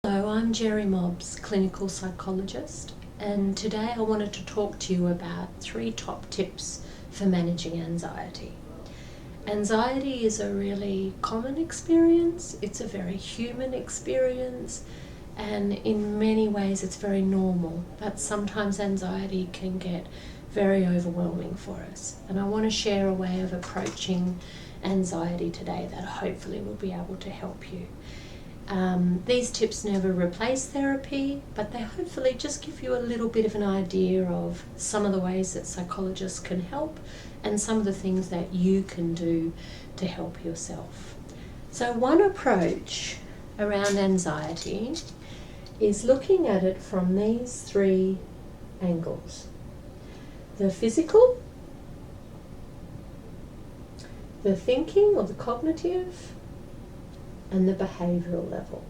Hello, I'm Gerry Mobbs, clinical psychologist, and today I wanted to talk to you about 3 top tips for managing anxiety. Anxiety is a really common experience, it's a very human experience, and in many ways it's very normal, but sometimes anxiety can get very overwhelming for us. And I want to share a way of approaching anxiety today that hopefully will be able to help you. These tips never replace therapy, but they hopefully just give you a little bit of an idea of some of the ways that psychologists can help and some of the things that you can do to help yourself. So one approach around anxiety is looking at it from these 3 angles: the physical, the thinking or the cognitive, and the behavioural level.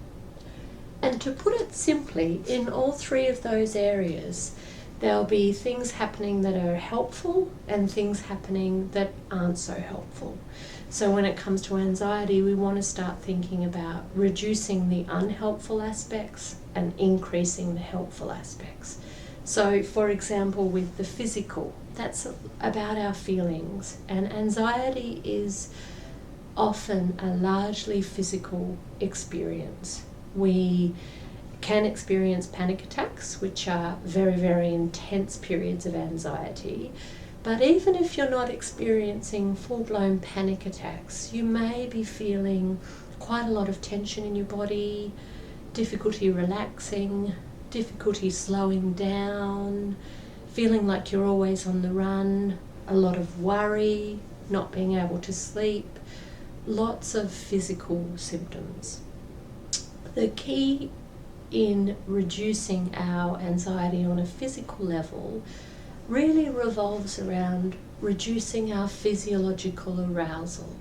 And to put it simply, in all 3 of those areas, there'll be things happening that are helpful and things happening that aren't so helpful. So when it comes to anxiety, we want to start thinking about reducing the unhelpful aspects and increasing the helpful aspects. So for example, with the physical, that's about our feelings, and anxiety is often a largely physical experience. We can experience panic attacks, which are very, very intense periods of anxiety. But even if you're not experiencing full-blown panic attacks, you may be feeling quite a lot of tension in your body, difficulty relaxing, difficulty slowing down, feeling like you're always on the run, a lot of worry, not being able to sleep, lots of physical symptoms. The key in reducing our anxiety on a physical level really revolves around reducing our physiological arousal.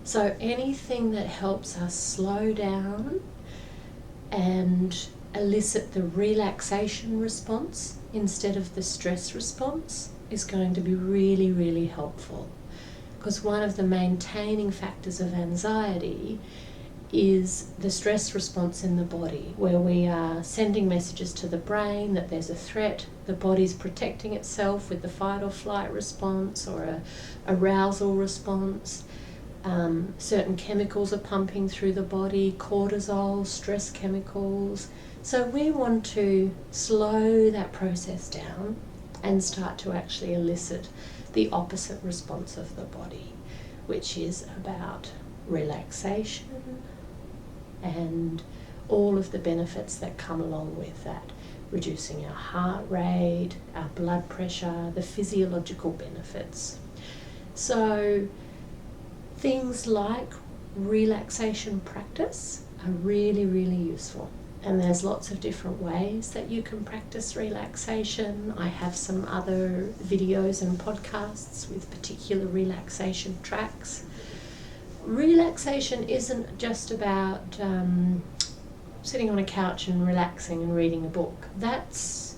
So anything that helps us slow down and elicit the relaxation response instead of the stress response is going to be really, really helpful. Because one of the maintaining factors of anxiety is the stress response in the body, where we are sending messages to the brain that there's a threat, the body's protecting itself with the fight or flight response or a arousal response. Certain chemicals are pumping through the body, cortisol, stress chemicals. So we want to slow that process down and start to actually elicit the opposite response of the body, which is about relaxation and all of the benefits that come along with that, reducing our heart rate, our blood pressure, the physiological benefits. So things like relaxation practice are really, really useful. And there's lots of different ways that you can practice relaxation. I have some other videos and podcasts with particular relaxation tracks. Relaxation isn't just about sitting on a couch and relaxing and reading a book. That's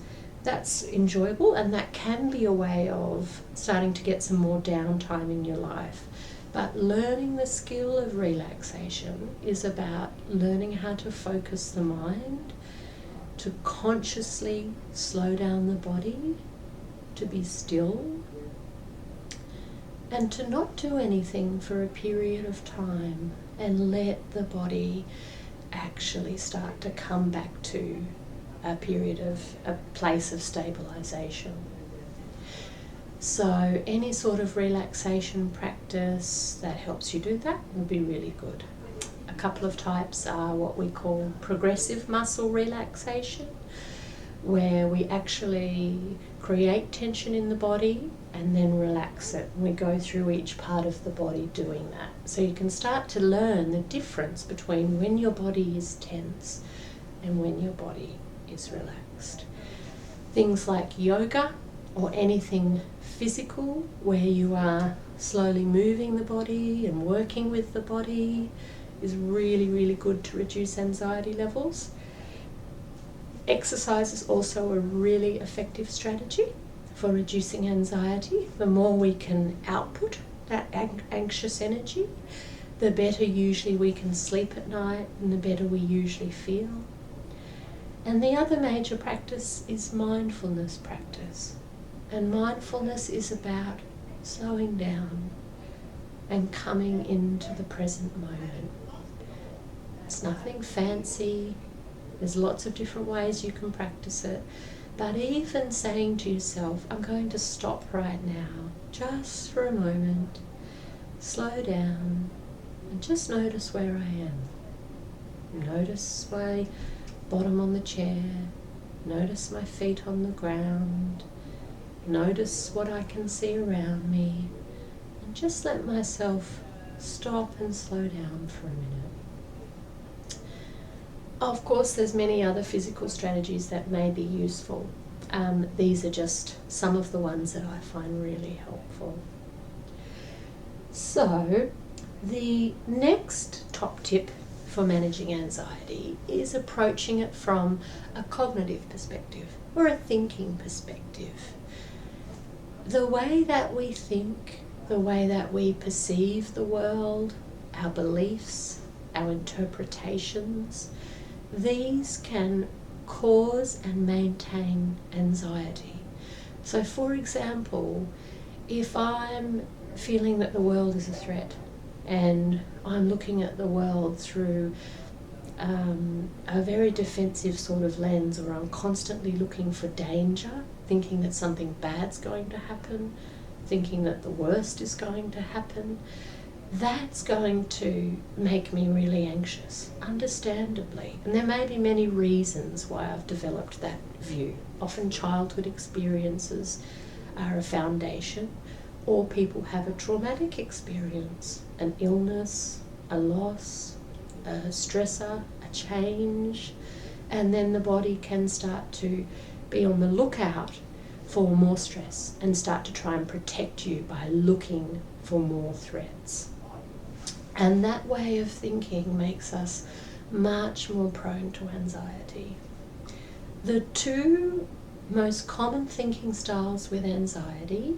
enjoyable, and that can be a way of starting to get some more downtime in your life. But learning the skill of relaxation is about learning how to focus the mind, to consciously slow down the body, to be still, and to not do anything for a period of time and let the body actually start to come back to a place of stabilization. So any sort of relaxation practice that helps you do that will be really good. A couple of types are what we call progressive muscle relaxation, where we actually create tension in the body and then relax it. We go through each part of the body doing that. So you can start to learn the difference between when your body is tense and when your body is relaxed. Things like yoga or anything physical where you are slowly moving the body and working with the body is really, really good to reduce anxiety levels. Exercise is also a really effective strategy for reducing anxiety. The more we can output that anxious energy, the better usually we can sleep at night and the better we usually feel. And the other major practice is mindfulness practice. And mindfulness is about slowing down and coming into the present moment. It's nothing fancy. There's lots of different ways you can practice it. But even saying to yourself, I'm going to stop right now, just for a moment, slow down, and just notice where I am. Notice my bottom on the chair, notice my feet on the ground, notice what I can see around me, and just let myself stop and slow down for a minute. Of course, there's many other physical strategies that may be useful. These are just some of the ones that I find really helpful. So, the next top tip for managing anxiety is approaching it from a cognitive perspective or a thinking perspective. The way that we think, the way that we perceive the world, our beliefs, our interpretations, these can cause and maintain anxiety. So for example, if I'm feeling that the world is a threat and I'm looking at the world through a very defensive sort of lens, or I'm constantly looking for danger, thinking that something bad's going to happen, thinking that the worst is going to happen, that's going to make me really anxious, understandably. And there may be many reasons why I've developed that view. Often childhood experiences are a foundation, or people have a traumatic experience, an illness, a loss, a stressor, a change, and then the body can start to be on the lookout for more stress and start to try and protect you by looking for more threats. And that way of thinking makes us much more prone to anxiety. The two most common thinking styles with anxiety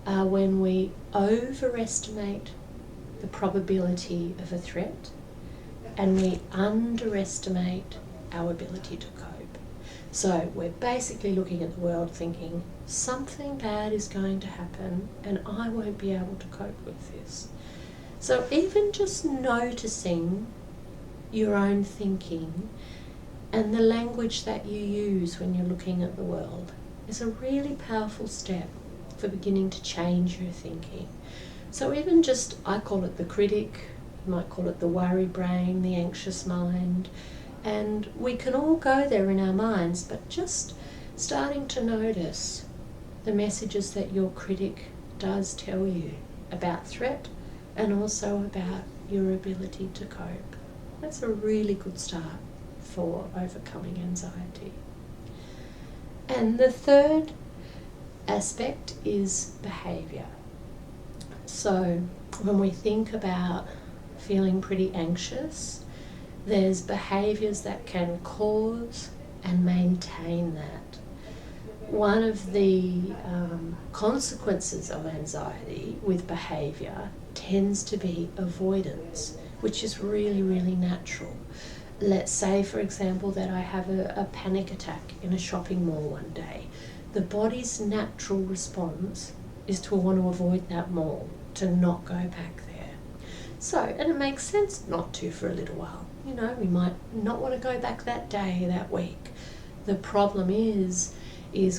are when we overestimate the probability of a threat and we underestimate our ability to cope. So we're basically looking at the world thinking something bad is going to happen and I won't be able to cope with this. So even just noticing your own thinking and the language that you use when you're looking at the world is a really powerful step for beginning to change your thinking. So even just, I call it the critic, you might call it the worry brain, the anxious mind, and we can all go there in our minds, but just starting to notice the messages that your critic does tell you about threat and also about your ability to cope. That's a really good start for overcoming anxiety. And the third aspect is behaviour. So when we think about feeling pretty anxious, there's behaviours that can cause and maintain that. One of the consequences of anxiety with behaviour tends to be avoidance, which is really, really natural. Let's say, for example, that I have a panic attack in a shopping mall one day. The body's natural response is to want to avoid that mall, to not go back there. So, and it makes sense not to for a little while. You know, we might not want to go back that day, that week. The problem is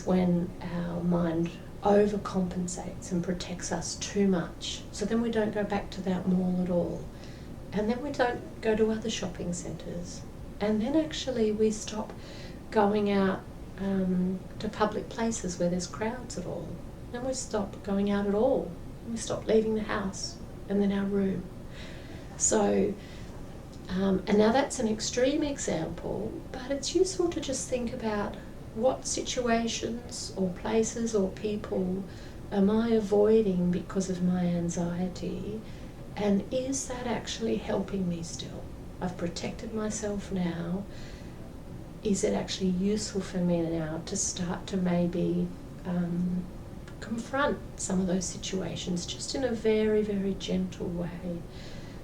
when our mind overcompensates and protects us too much. So then we don't go back to that mall at all. And then we don't go to other shopping centres. And then actually we stop going out to public places where there's crowds at all. And we stop going out at all. We stop leaving the house and then our room. So, and now that's an extreme example, but it's useful to just think about what situations or places or people am I avoiding because of my anxiety, and is that actually helping me still? I've protected myself now. Is it actually useful for me now to start to maybe confront some of those situations just in a very, very gentle way?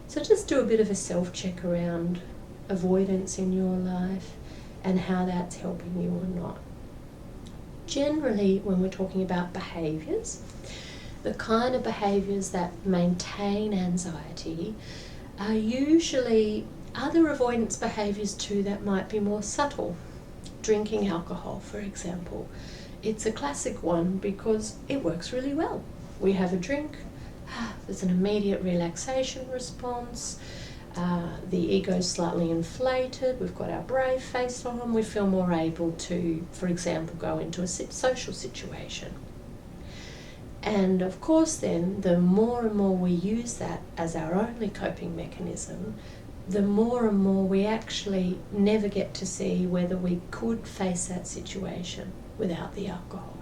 So just do a bit of a self-check around avoidance in your life and how that's helping you or not. Generally, when we're talking about behaviours, the kind of behaviours that maintain anxiety are usually other avoidance behaviours too that might be more subtle. Drinking alcohol, for example. It's a classic one because it works really well. We have a drink, there's an immediate relaxation response, the ego's slightly inflated, we've got our brave face on, we feel more able to, for example, go into a social situation. And of course then, the more and more we use that as our only coping mechanism, the more and more we actually never get to see whether we could face that situation without the alcohol.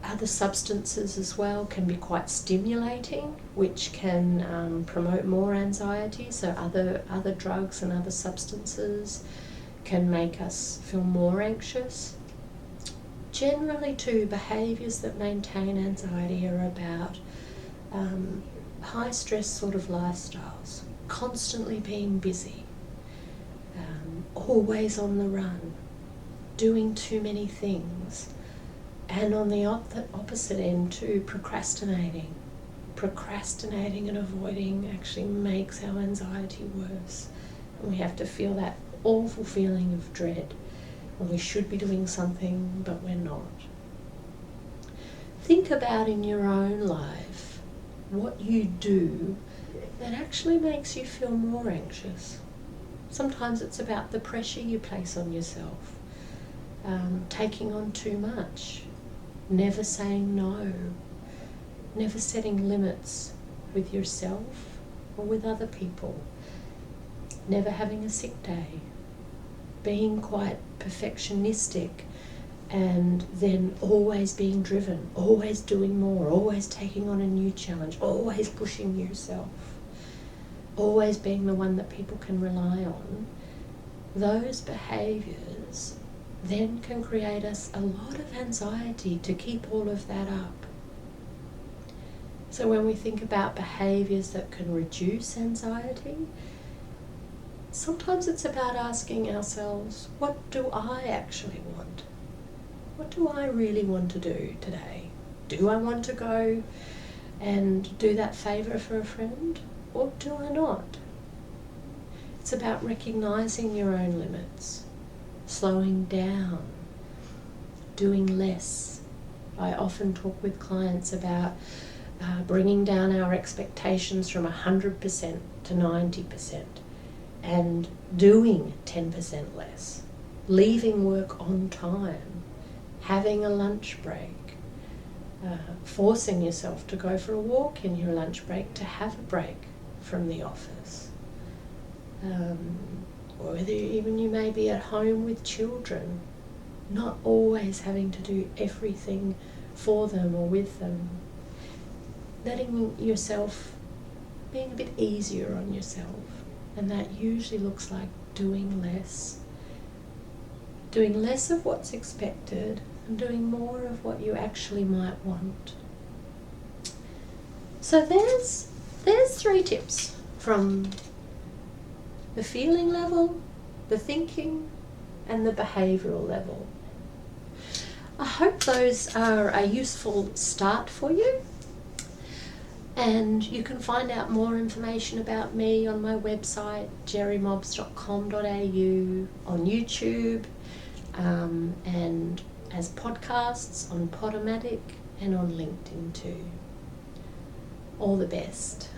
Other substances as well can be quite stimulating, which can promote more anxiety. So other drugs and other substances can make us feel more anxious. Generally too, behaviours that maintain anxiety are about high stress sort of lifestyles, constantly being busy, always on the run, doing too many things, and on the opposite end too, procrastinating. Procrastinating and avoiding actually makes our anxiety worse, and we have to feel that awful feeling of dread when we should be doing something but we're not. Think about in your own life what you do that actually makes you feel more anxious. Sometimes it's about the pressure you place on yourself, taking on too much, never saying no, never setting limits with yourself or with other people, never having a sick day, being quite perfectionistic and then always being driven, always doing more, always taking on a new challenge, always pushing yourself, always being the one that people can rely on. Those behaviours then can create us a lot of anxiety to keep all of that up. So when we think about behaviours that can reduce anxiety, sometimes it's about asking ourselves, what do I actually want? What do I really want to do today? Do I want to go and do that favour for a friend, or do I not? It's about recognising your own limits, slowing down, doing less. I often talk with clients about bringing down our expectations from 100% to 90% and doing 10% less, leaving work on time, having a lunch break, forcing yourself to go for a walk in your lunch break to have a break from the office. Or whether even you may be at home with children, not always having to do everything for them or with them. Letting yourself, being a bit easier on yourself, and that usually looks like doing less of what's expected and doing more of what you actually might want. So there's 3 tips from the feeling level, the thinking, and the behavioural level. I hope those are a useful start for you. And you can find out more information about me on my website, gerrymobbs.com.au, on YouTube, and as podcasts on Podomatic and on LinkedIn too. All the best.